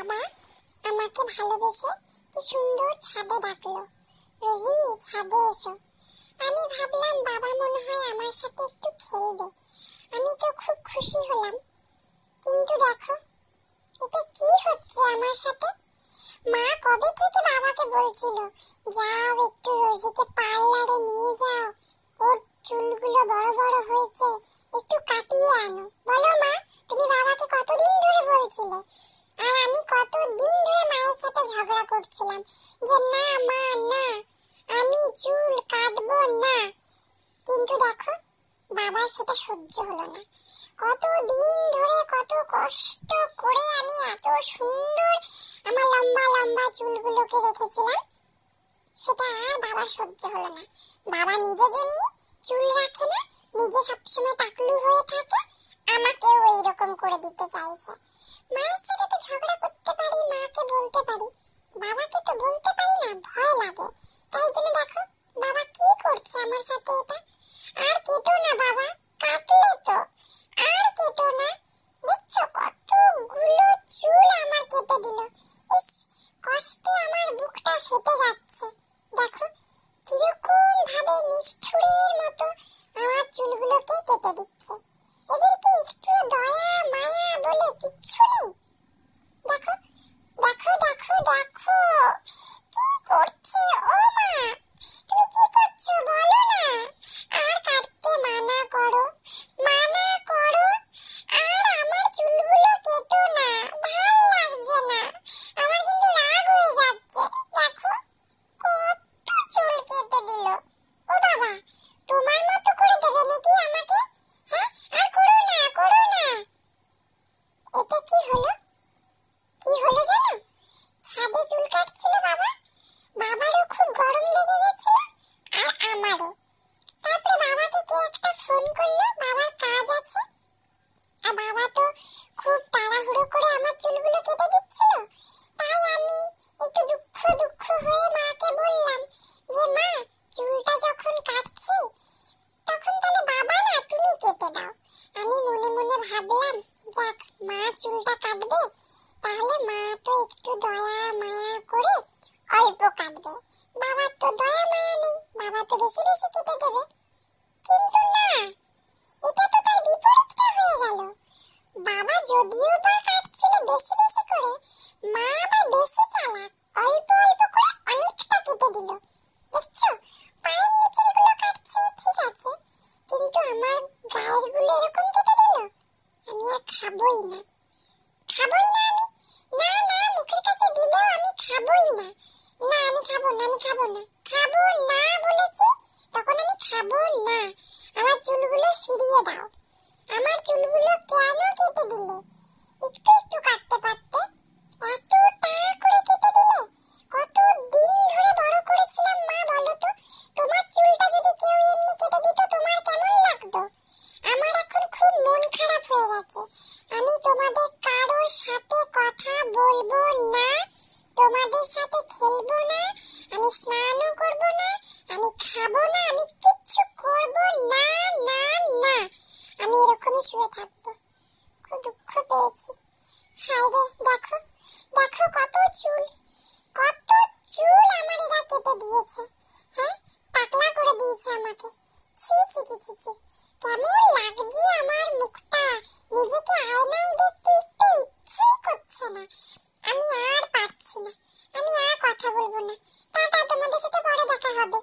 বাবা আমাকে ভালোবেসে কি সুন্দর ছাদে ডাকলো, রোজি ছাদে এসো। আমি ভাবলাম বাবা মনে হয় আমার সাথে একটু খেলবে, আমি তো খুব খুশি হলাম। কিন্তু দেখো এটা কি হচ্ছে আমার সাথে। মা কবে থেকে বাবাকে বলছিল যাও একটু রোজিকে পার্লারে নিয়ে যাও, ওর চুলগুলো বড় বড় হয়েছে, একটু কাটিয়ে আনো। বলো মা, তুমি বাবাকে কতদিন ধরে বলছিলে, আর আমি কতদিন ধরে মায়ের সাথে ঝগড়া করছিলাম যে না মা না, আমি চুল কাটবো না। কিন্তু দেখো বাবার সেটা সহ্য হলো না। কতদিন ধরে কত কষ্ট করে আমি এত সুন্দর আমার লম্বা লম্বা চুলগুলোকে রেখেছিলাম, সেটা আর বাবার সহ্য হলো না। বাবা নিজে যেমনি চুল রাখে না, নিজে সবসময় টাকলু হয়ে থাকে, আমাকেও এইরকম করে দিতে চাইছে। মায়ের সাথে তো ঝগড়া করতে পারি, মাকে বলতে পারি, বাবাকে তো বলতে পারি না, ভয় লাগে। তাই জন্য দেখো বাবা কি করছে আমার সাথে এটা। আর কেটো না বাবা, কাটলে তো আর কেটো না। দেখছো কতগুলো চুল আমার কেটে দিল। ইস, কষ্টে আমার বুকটা ফেটে যাচ্ছে। দেখো কিরকম ভাবে নিষ্ঠুরের মতো আমার চুলগুলোকে কেটে দিচ্ছে। এদেরকে একটু দয়া মায়া বলে কিচ্ছু নেই। দেখো দেখো দেখো দেখো কি করছে। ও মা, তুমি কি করছো বলো না। আর কাটতে মানা করো, মানা করো। আর আমার চুলগুলো কেটো না, ভাল লাগছে না, আমার কিন্তু রাগ হয়ে যাচ্ছে। দেখো কত চুল কেটে দিল। ও বাবা, তোমার মতো করে দেবে নাকি আমাকে? হ্যাঁ, আর করো না, করো না। এটা কি হলো, কি হলো জানো? ছাদে চুল কাটছিল বাবা, বাবারও খুব গরম লেগে গেছিল আর আমারও। তারপরে বাবাকে কে একটা ফোন করলো, বাবার কাজ আছে, আর বাবা তো খুব তাড়াহুড়ো করে আমার চুলগুলো কেটে দিচ্ছিল। তাই আমি একটু দুঃখ দুঃখ হয়ে মাকে বললাম যে মা, চুলটা যখন কাটছি তখন তাহলে বাবা না তুমি কেটে দাও। আমি মনে মনে ভাবলাম যাক মা চুলটা কাটবে, তাহলে মা তো একটু দয়া মায়া করে অল্প কাটবে, বাবার তো দয়া মায়া নেই, বাবা তো বেশি বেশি কেটে দেবে। কিন্তু না, এটা তো তার বিপরীতটা হয়ে গেল। বাবা যদিও বা কাটছিল বেশি বেশি করে, মা আবার বেশি চালাক, অল্প অল্প করে অনেকটা কেটে দিল। দেখছো পায়ের নিচের গুলো কাটছে ঠিক আছে, কিন্তু আমার গায়ের গুলো এরকম কেটে দিল। আমি আর খাবোই না, খাবোই না আমি। না না, মুখের কাছে দিলেও আমি খাবোই না। না আমি খাবো না, আমি খাবো না, খাবো না বলেছি, তখন আমি খাবো না। আমার চুলগুলো ফিরিয়ে দাও। আমার চুলগুলো কেন কেটে দিলে? একটু একটু কাটতে পারতে, এতটা করে কেটে দিলে। কত দিন ধরে বড় করেছিলাম মা, বলো তো, তোমার চুলটা যদি কেউ এমনি কেটে দিত তোমার কেমন লাগতো? আমার এখন খুব মন খারাপ হয়ে গেছে। আমি তোমাদের কারোর সাথে কথা বলবো না, তোমাদের সাথে খেলবো না, আমি স্নানও করবো না, আমি খাবো না, আমি কিচ্ছু করবো না না না। আমি এরকমই শুয়ে থাকবো। খুব দুঃখ পেয়েছি। হায় রে, দেখো দেখো কত চুল, কত চুল আমার এরা কেটে দিয়েছে। হ্যাঁ, টাকলা করে দিয়েছে আমাকে। ছি ছি ছি ছি ছি, কেমন লাগছে আমার মুখটা, নিজেকে আয়নায় দেখতে ইচ্ছেই করছে না। আমি আর পারছি না, আমি আর কথা বলবো না। টাটা, তোমাদের সাথে পরে দেখা হবে।